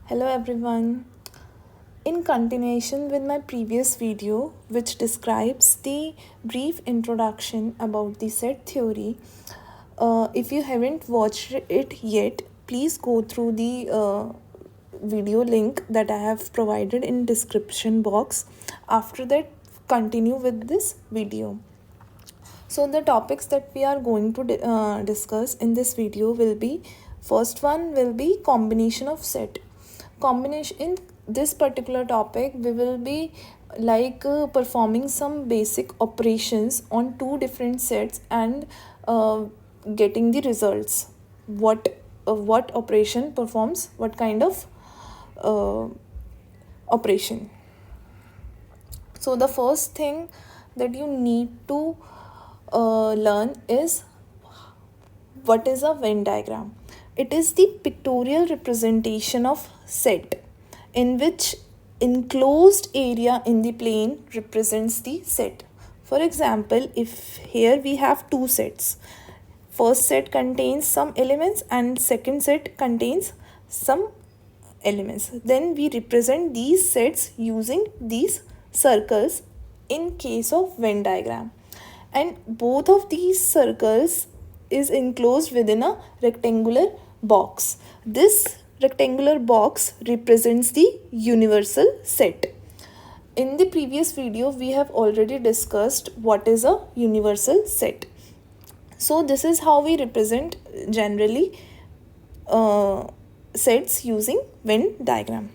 Hello everyone. In continuation with my previous video, which describes the brief introduction about the set theory, if you haven't watched it yet, please go through the video link that I have provided in description box. After that, continue with this video. So the topics that we are going to discuss in this video will be, first one will be combination of set. Combination in this particular topic we will be performing some basic operations on two different sets and getting the results. What operation performs what kind of uh, operation. So the first thing that you need to learn is what is a Venn diagram. It is the pictorial representation of set in which enclosed area in the plane represents the set. For example, if here we have two sets, first set contains some elements and second set contains some elements, then we represent these sets using these circles in case of Venn diagram, and both of these circles is enclosed within a rectangular box. This rectangular box represents the universal set. In the previous video we have already discussed what is a universal set. So this is how we represent generally sets using Venn diagram.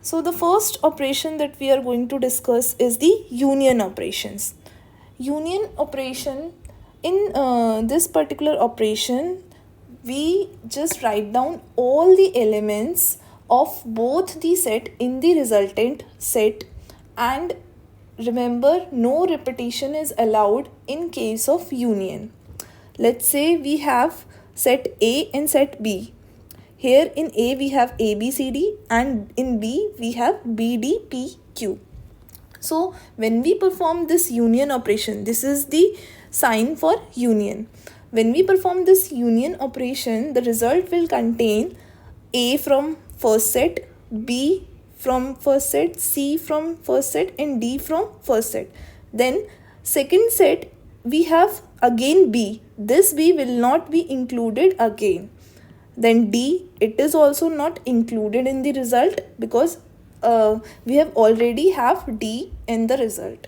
So the first operation that we are going to discuss is the union operations. Union operation, in this particular operation we just write down all the elements of both the set in the resultant set, and remember, no repetition is allowed in case of union. Let's say we have set A and set B. Here in A we have A, B, C, D, and in B we have B, D, P, Q. So when we perform this union operation, this is the sign for union. When we perform this union operation, the result will contain A from first set, B from first set, C from first set, and D from first set. Then second set we have again B. This B will not be included again. Then D, it is also not included in the result because we have already have D in the result.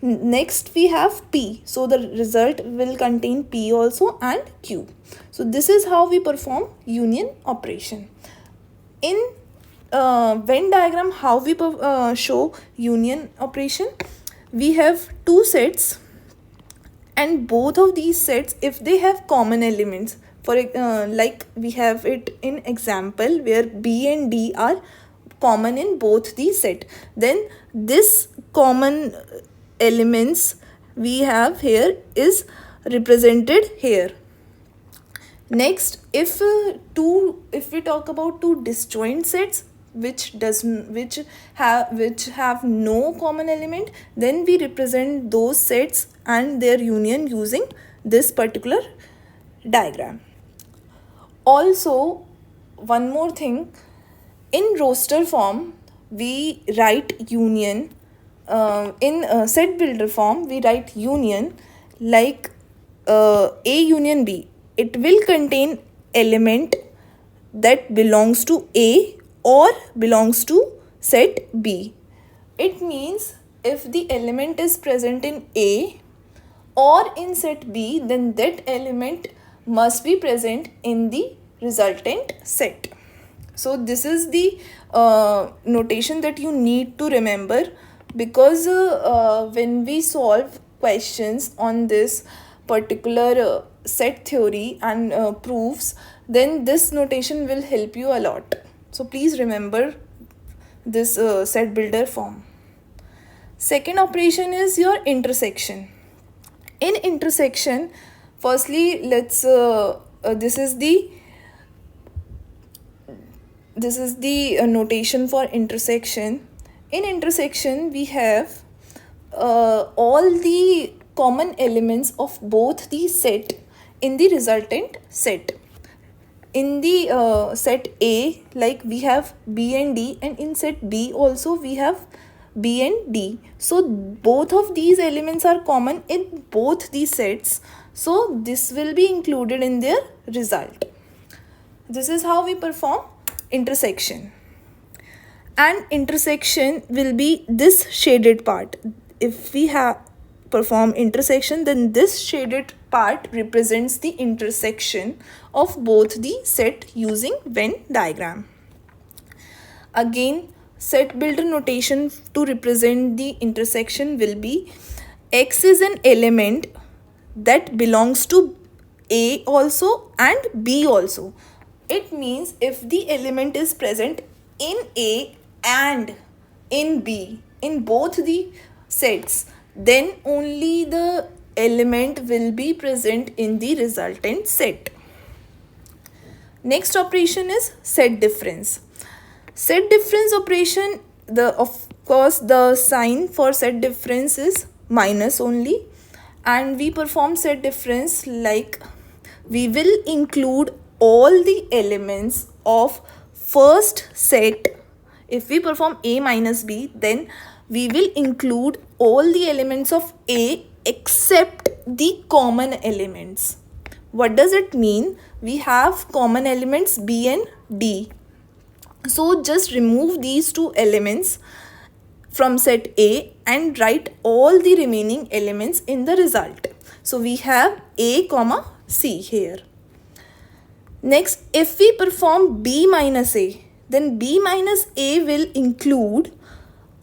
Next we have P, so the result will contain P also and Q. So this is how we perform union operation. In Venn diagram, how we show union operation, we have two sets, and both of these sets, if they have common elements, for like we have it in example where B and D are common in both the set, then this common elements we have here is represented here. Next, if we talk about two disjoint sets which have no common element, then we represent those sets and their union using this particular diagram. Also, one more thing, in roster form we write union, in set builder form we write union like A union B. It will contain element that belongs to A or belongs to set B. It means if the element is present in A or in set B, then that element must be present in the resultant set. So this is the notation that you need to remember, because when we solve questions on this particular set theory and proofs, then this notation will help you a lot. So please remember this set builder form. Second operation is your intersection. In intersection, firstly let's this is the notation for intersection. In intersection we have all the common elements of both the set in the resultant set. in the set A, like we have B and D, and in set B also we have B and D. So both of these elements are common in both these sets. So this will be included in their result. This is how we perform intersection. And intersection will be this shaded part. If we have perform intersection, then this shaded part represents the intersection of both the set using Venn diagram. Again, set builder notation to represent the intersection will be X is an element that belongs to A also and B also. It means if the element is present in A and in B, in both the sets, then only the element will be present in the resultant set. Next operation is set difference. Set difference operation, of course the sign for set difference is minus only, and we perform set difference like we will include all the elements of first set. If we perform A minus B, then we will include all the elements of A except the common elements. What does it mean? We have common elements B and D. So just remove these two elements from set A and write all the remaining elements in the result. So we have A comma C here. Next, if we perform B minus A, then B minus A will include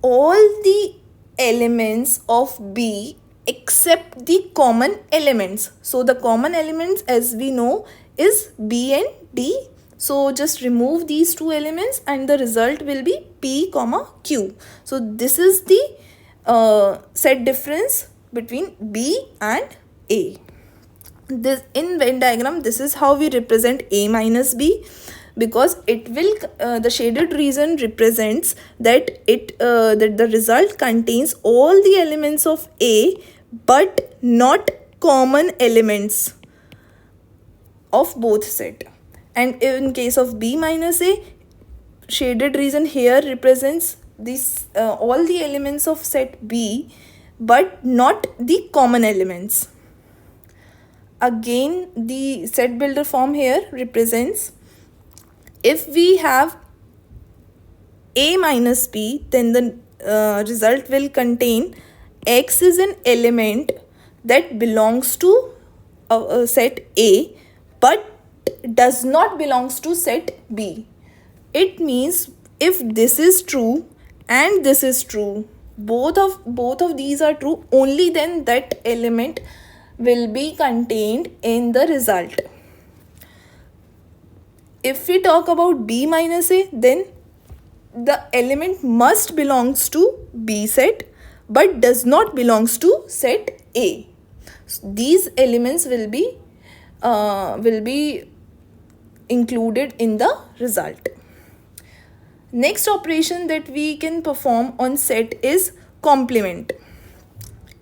all the elements of B except the common elements. So the common elements, as we know, is B and D. So just remove these two elements and the result will be P comma Q. So this is the set difference between B and A. This in Venn diagram, this is how we represent A minus B, because it will the shaded region represents that that the result contains all the elements of A but not common elements of both set. And in case of B minus A, shaded region here represents this all the elements of set B but not the common elements. Again, the set builder form here represents if we have A minus B, then the result will contain X is an element that belongs to set A but does not belongs to set B. It means if this is true and this is true, both of these are true, only then that element will be contained in the result. If we talk about B minus A, then the element must belongs to B set but does not belongs to set A. So these elements will be included in the result. Next operation that we can perform on set is complement.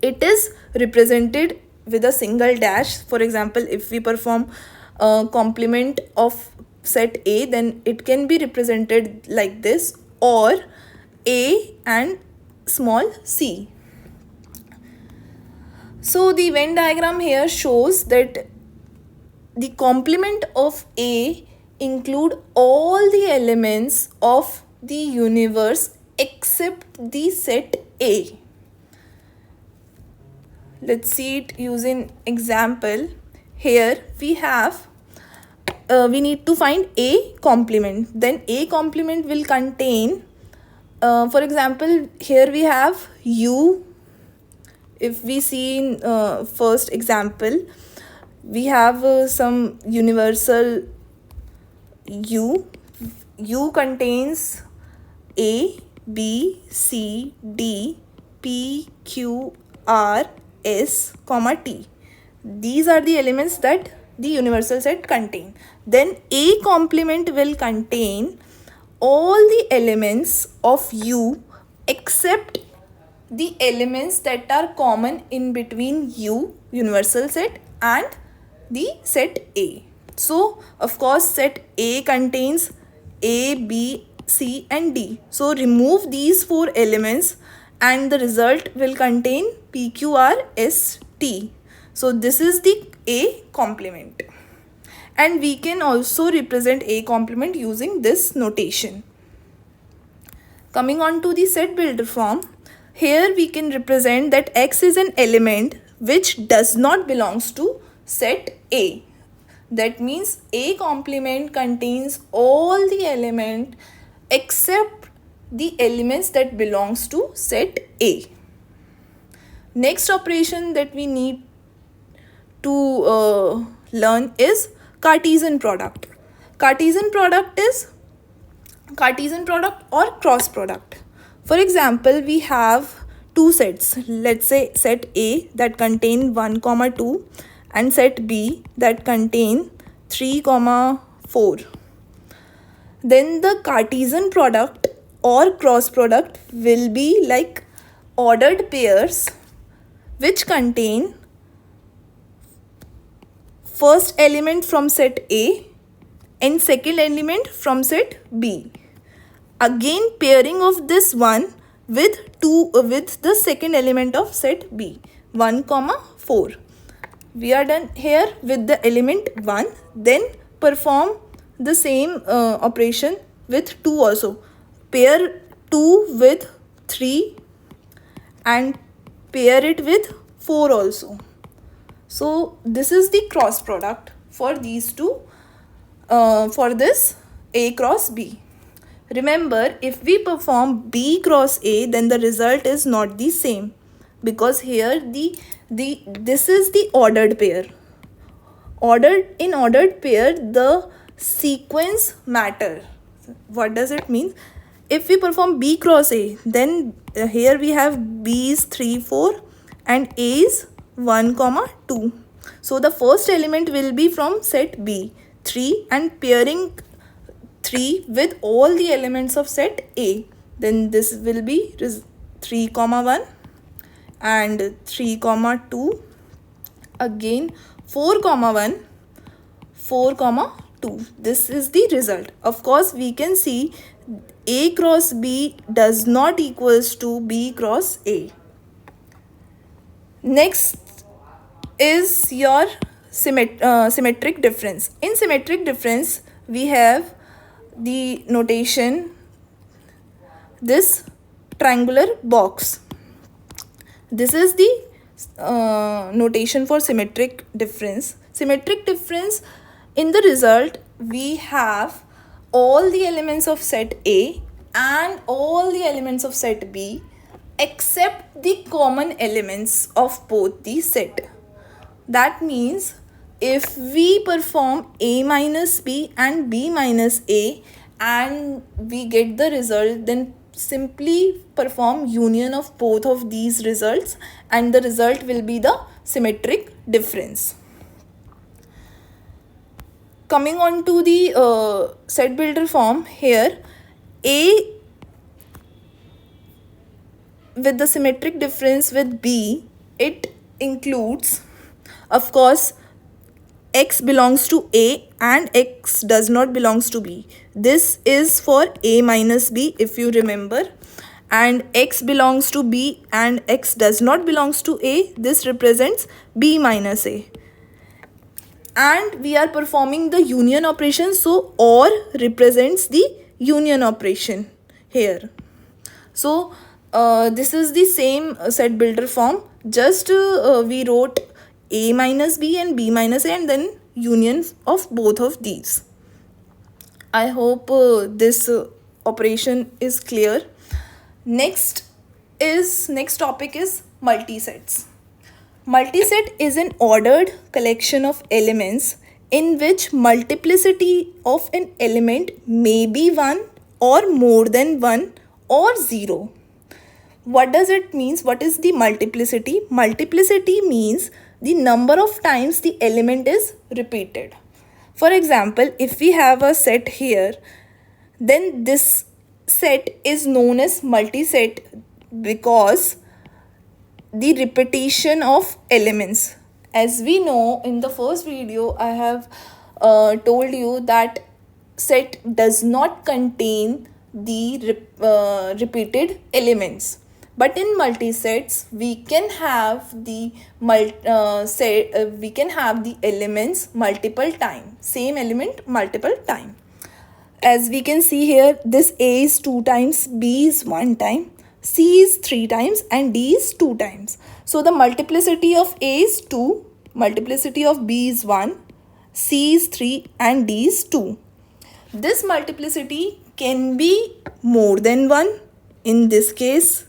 It is represented with a single dash. For example, if we perform complement of set A, then it can be represented like this, or A and small c. So the Venn diagram here shows that the complement of A include all the elements of the universe except the set A. Let's see it using example. Here we have we need to find A complement. Then A complement will contain for example, here we have U. If we see in first example, we have some universal U. U contains A, B, C, D, P, Q, R, S, comma T. These are the elements that the universal set contain. Then A complement will contain all the elements of U except the elements that are common in between U, universal set, and the set A. So of course set A contains A, B, C and D. So remove these four elements and the result will contain P, Q, R, S, T. So this is the A complement. And we can also represent A complement using this notation. Coming on to the set builder form, here we can represent that X is an element which does not belongs to set A. That means A complement contains all the element except the elements that belongs to set A. Next operation that we need to learn is Cartesian product. Cartesian product is Cartesian product or cross product. For example, we have two sets. Let's say set A that contain 1, 2 and set B that contain 3, 4. Then the Cartesian product or cross product will be like ordered pairs which contain first element from set A and second element from set B. Again pairing of this one with the second element of set B, 1, 4. We are done here with the element 1. Then perform the same operation with 2 also. Pair 2 with 3 and pair it with 4 also. So this is the cross product for these two, for this A cross B. Remember, if we perform B cross A, then the result is not the same, because here this is the ordered pair. In ordered pair, the sequence matter. What does it mean? If we perform B cross A, then here we have B is 3, 4 and A is 1, 2. So the first element will be from set B, 3, and pairing 3 with all the elements of set A. Then this will be 3, 1 and 3, 2. Again 4, 1, 4, 2. This is the result. Of course, we can see A cross B does not equals to B cross A. Next is your symmetric difference. In symmetric difference, we have the notation, this triangular box. This is the notation for symmetric difference. Symmetric difference, in the result, we have all the elements of set A and all the elements of set B except the common elements of both the set. That means if we perform A minus B and B minus A and we get the result, then simply perform union of both of these results and the result will be the symmetric difference. Coming on to the set builder form, here A with the symmetric difference with B, it includes, of course, X belongs to A and X does not belongs to B. This is for A minus B, if you remember. And X belongs to B and X does not belongs to A. This represents B minus A. And we are performing the union operation. So OR represents the union operation here. So this is the same set builder form. Just we wrote A minus B and B minus A and then union of both of these. I hope this operation is clear. Next topic is multisets. Multiset is an ordered collection of elements in which multiplicity of an element may be 1 or more than 1 or 0. What does it mean? What is the multiplicity? Multiplicity means the number of times the element is repeated. For example, if we have a set here, then this set is known as multiset because the repetition of elements. As we know, in the first video I have told you that set does not contain the repeated elements, but in multisets we can have the we can have the elements multiple time, same element multiple time. As we can see here, this A is 2 times, B is 1 time, C is 3 times, and D is 2 times. So the multiplicity of A is 2, multiplicity of B is 1, C is 3, and D is 2. This multiplicity can be more than 1. In this case,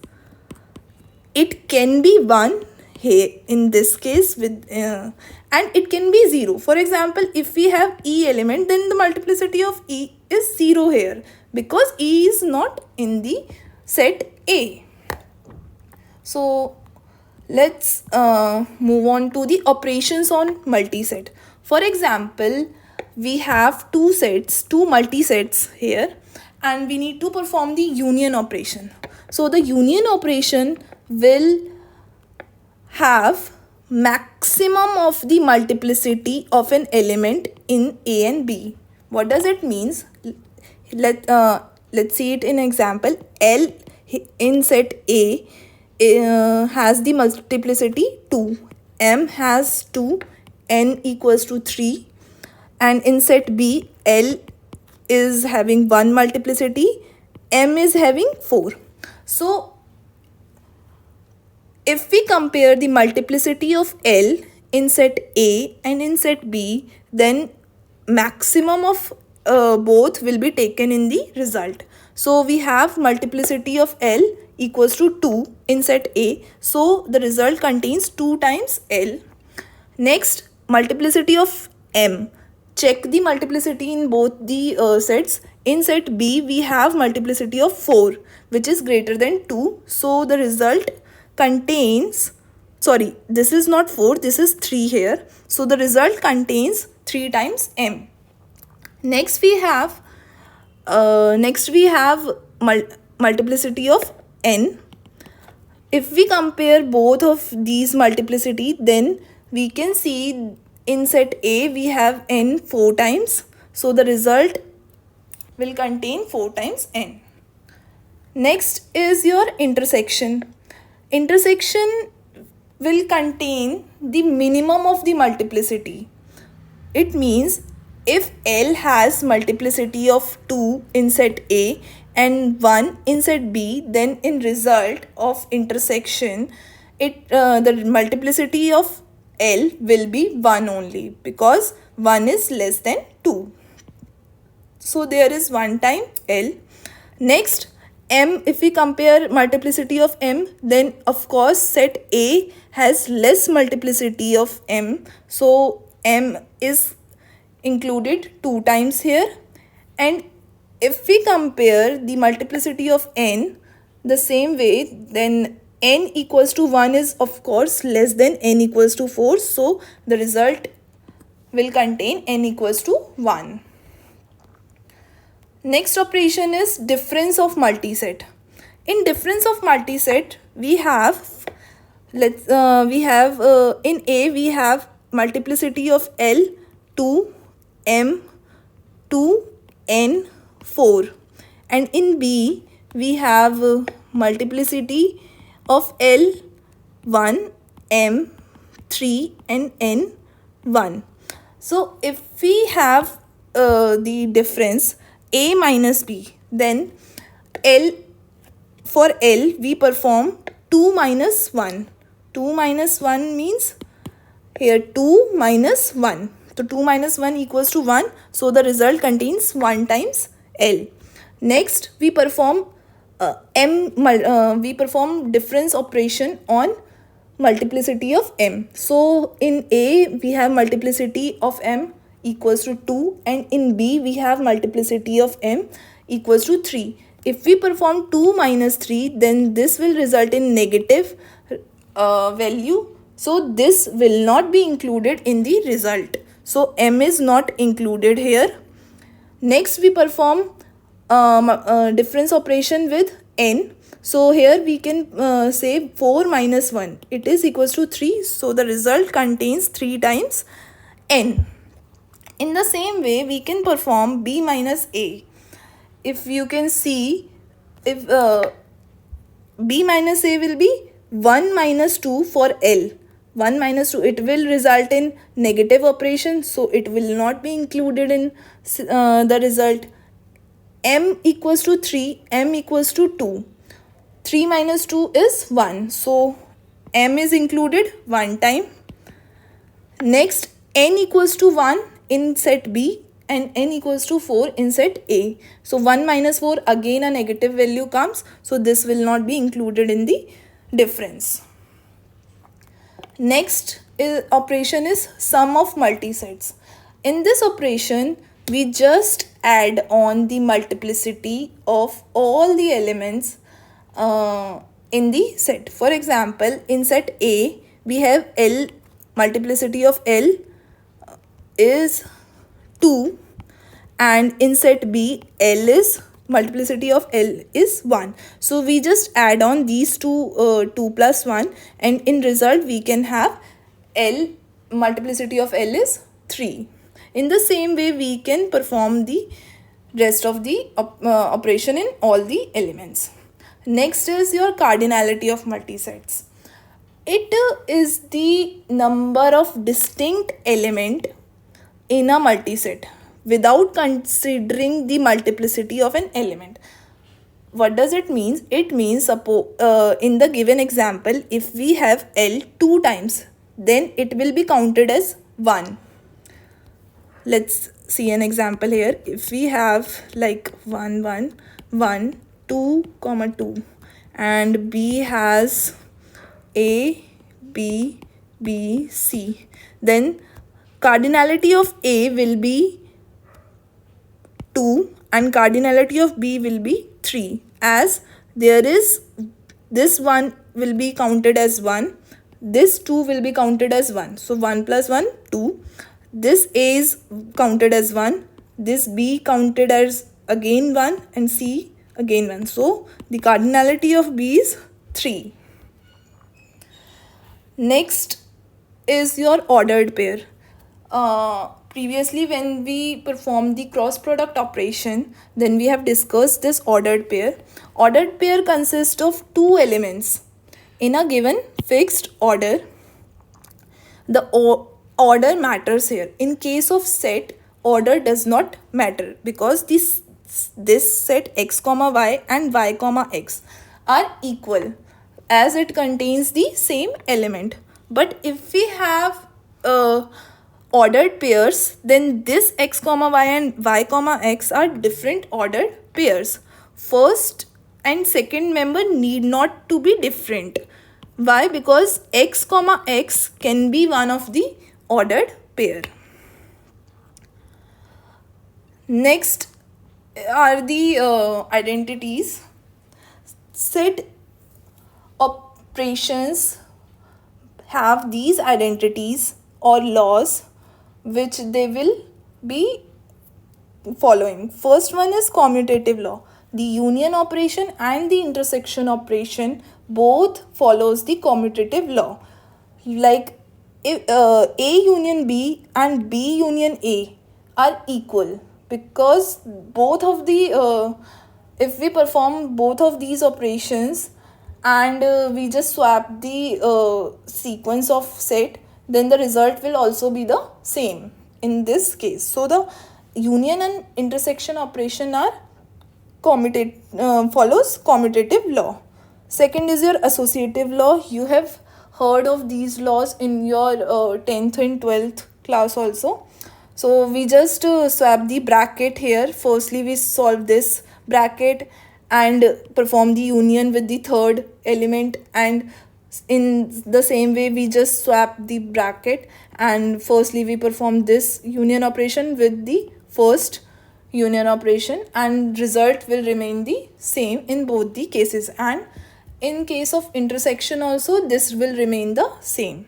it can be 1 here in this case with and it can be 0. For example, if we have E element, then the multiplicity of E is 0 here because E is not in the set A. So let's move on to the operations on multiset. For example, we have two multisets here, and we need to perform the union operation. So the union operation will have maximum of the multiplicity of an element in A and B. What does it means? Let's see it in example. L in set A has the multiplicity 2, M has 2, N equals to 3, and in set B, L is having 1 multiplicity, M is having 4. So if we compare the multiplicity of L in set A and in set B, then maximum of both will be taken in the result. So we have multiplicity of L equals to 2 in set A. So the result contains 2 times L. Next, multiplicity of M. Check the multiplicity in both the sets. In set B, we have multiplicity of 4, which is greater than 2. So the result contains, sorry, this is not 4, this is 3 here. So the result contains 3 times M. Next we have multiplicity of N. If we compare both of these multiplicity, then we can see in set A we have N 4 times. So the result will contain 4 times N. Next is your intersection. Intersection will contain the minimum of the multiplicity. It means if L has multiplicity of 2 in set A and 1 in set B, then in result of intersection, the multiplicity of L will be 1 only because 1 is less than 2. So there is 1 time L. Next, M, if we compare multiplicity of M, then of course set A has less multiplicity of M. So M is included 2 times here. And if we compare the multiplicity of N the same way, then N equals to 1 is of course less than N equals to 4. So the result will contain N equals to 1. Next operation is difference of multiset. In difference of multiset, we have in A we have multiplicity of L 2, M 2, N 4, and in B we have multiplicity of L 1, M 3, and N 1. So if we have the difference A minus B, then for L we perform 2 minus 1. 2 minus 1 means here 2 minus 1. So 2 minus 1 equals to 1. So the result contains 1 times L. Next we perform difference operation on multiplicity of M. So in A we have multiplicity of M equals to 2, and in B we have multiplicity of M equals to 3. If we perform 2 minus 3, then this will result in negative value. So this will not be included in the result. So M is not included here. Next we perform difference operation with N. So here we can say 4 minus 1. It is equals to 3. So the result contains 3 times N. In the same way, we can perform B minus A. If you can see, if B minus A will be 1 minus 2 for L. 1 minus 2, it will result in negative operation, so it will not be included in the result. M equals to 3, M equals to 2. 3 minus 2 is 1, so M is included one time. Next, N equals to 1 in set B and N equals to 4 in set A. So 1 minus 4, again a negative value comes, so this will not be included in the difference. Next operation is sum of multisets. In this operation, we just add on the multiplicity of all the elements in the set. For example, in set A, we have L, multiplicity of L is 2, and in set B, L is multiplicity of L is 1. So we just add on these two, 2 plus 1, and in result we can have L, multiplicity of L is 3. In the same way, we can perform the rest of the operation in all the elements. Next is your cardinality of multisets. It is the number of distinct element in a multiset without considering the multiplicity of an element. What does it mean? It means, suppose in the given example, if we have L 2 times, then it will be counted as 1. Let's see an example here. If we have like 1 1 1 2 comma 2, and B has A B B C, then cardinality of A will be 2 and cardinality of B will be 3, as there is this one will be counted as 1, this 2 will be counted as 1. So 1 plus 1, 2. This A is counted as 1, this B counted as again 1, and C again 1. So the cardinality of B is 3. Next is your ordered pair. Previously, when we performed the cross product operation, then we have discussed this ordered pair. Ordered pair consists of two elements in a given fixed order. The order matters here. In case of set, order does not matter because this set x comma y and y comma x are equal as it contains the same element. But if we have ordered pairs, then this x comma y and y comma x are different ordered pairs. First and second member need not to be different. Why? Because x comma x can be one of the ordered pair. Next are the identities. Set operations have these identities or laws which they will be following. First one is commutative law. The union operation and the intersection operation both follows the commutative law. Like if A union B and B union A are equal, because both of the if we perform both of these operations and we just swap the sequence of set, then the result will also be the same in this case. So the union and intersection operation are follows commutative law. Second is your associative law. You have heard of these laws in your 10th and 12th class also. So we just swap the bracket here. Firstly, we solve this bracket and perform the union with the third element, and in the same way we just swap the bracket, and firstly we perform this union operation with the first union operation, and result will remain the same in both the cases, and in case of intersection also this will remain the same.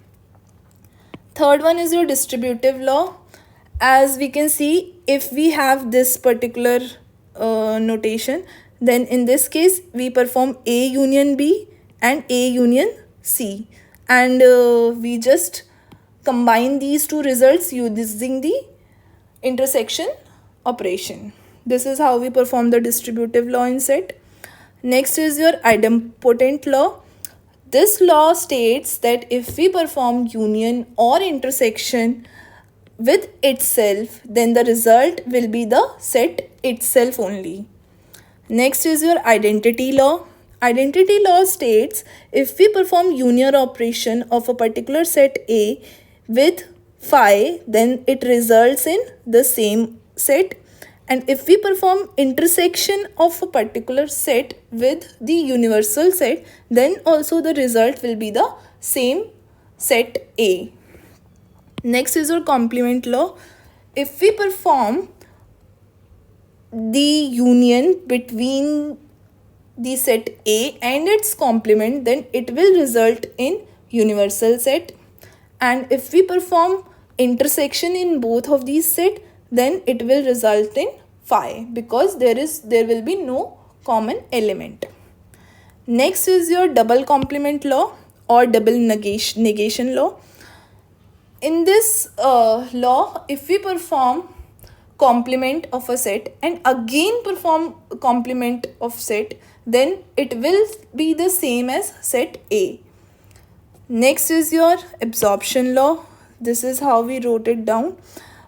Third one is your distributive law. As we can see, if we have this particular notation, then in this case we perform A union B and A union C, and we just combine these two results using the intersection operation. This is how we perform the distributive law in set. Next is your idempotent law. This law states that if we perform union or intersection with itself, then the result will be the set itself only. Next is your identity law. Identity law states if we perform union operation of a particular set A with phi, then it results in the same set. And if we perform intersection of a particular set with the universal set, then also the result will be the same set A. Next is your complement law. If we perform the union between the set A and its complement, then it will result in universal set. And if we perform intersection in both of these set, then it will result in phi, because there will be no common element. Next is your double complement law or double negation law. In this law, if we perform complement of a set and again perform complement of set, then it will be the same as set A. Next is your absorption law. This is how we wrote it down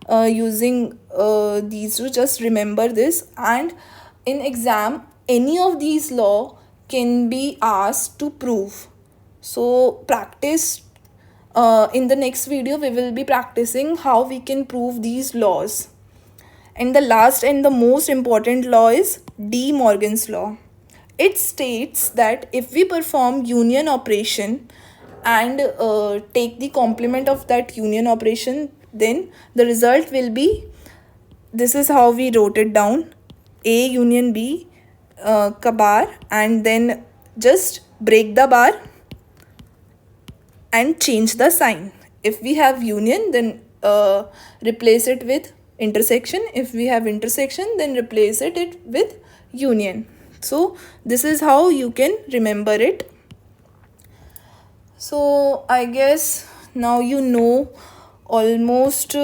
using these two. Just remember this, and in exam any of these law can be asked to prove. So practice. In the next video we will be practicing how we can prove these laws. And the last and the most important law is De Morgan's law. It states that if we perform union operation and take the complement of that union operation, then the result will be, this is how we wrote it down, A union B ka bar, and then just break the bar and change the sign. If we have union, then replace it with intersection. If we have intersection, then replace it with union. So this is how you can remember it. So I guess now you know almost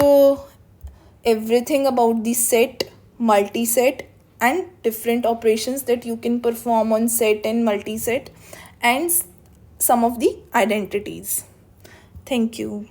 everything about the set, multi-set, and different operations that you can perform on set and multi-set, and some of the identities. Thank you.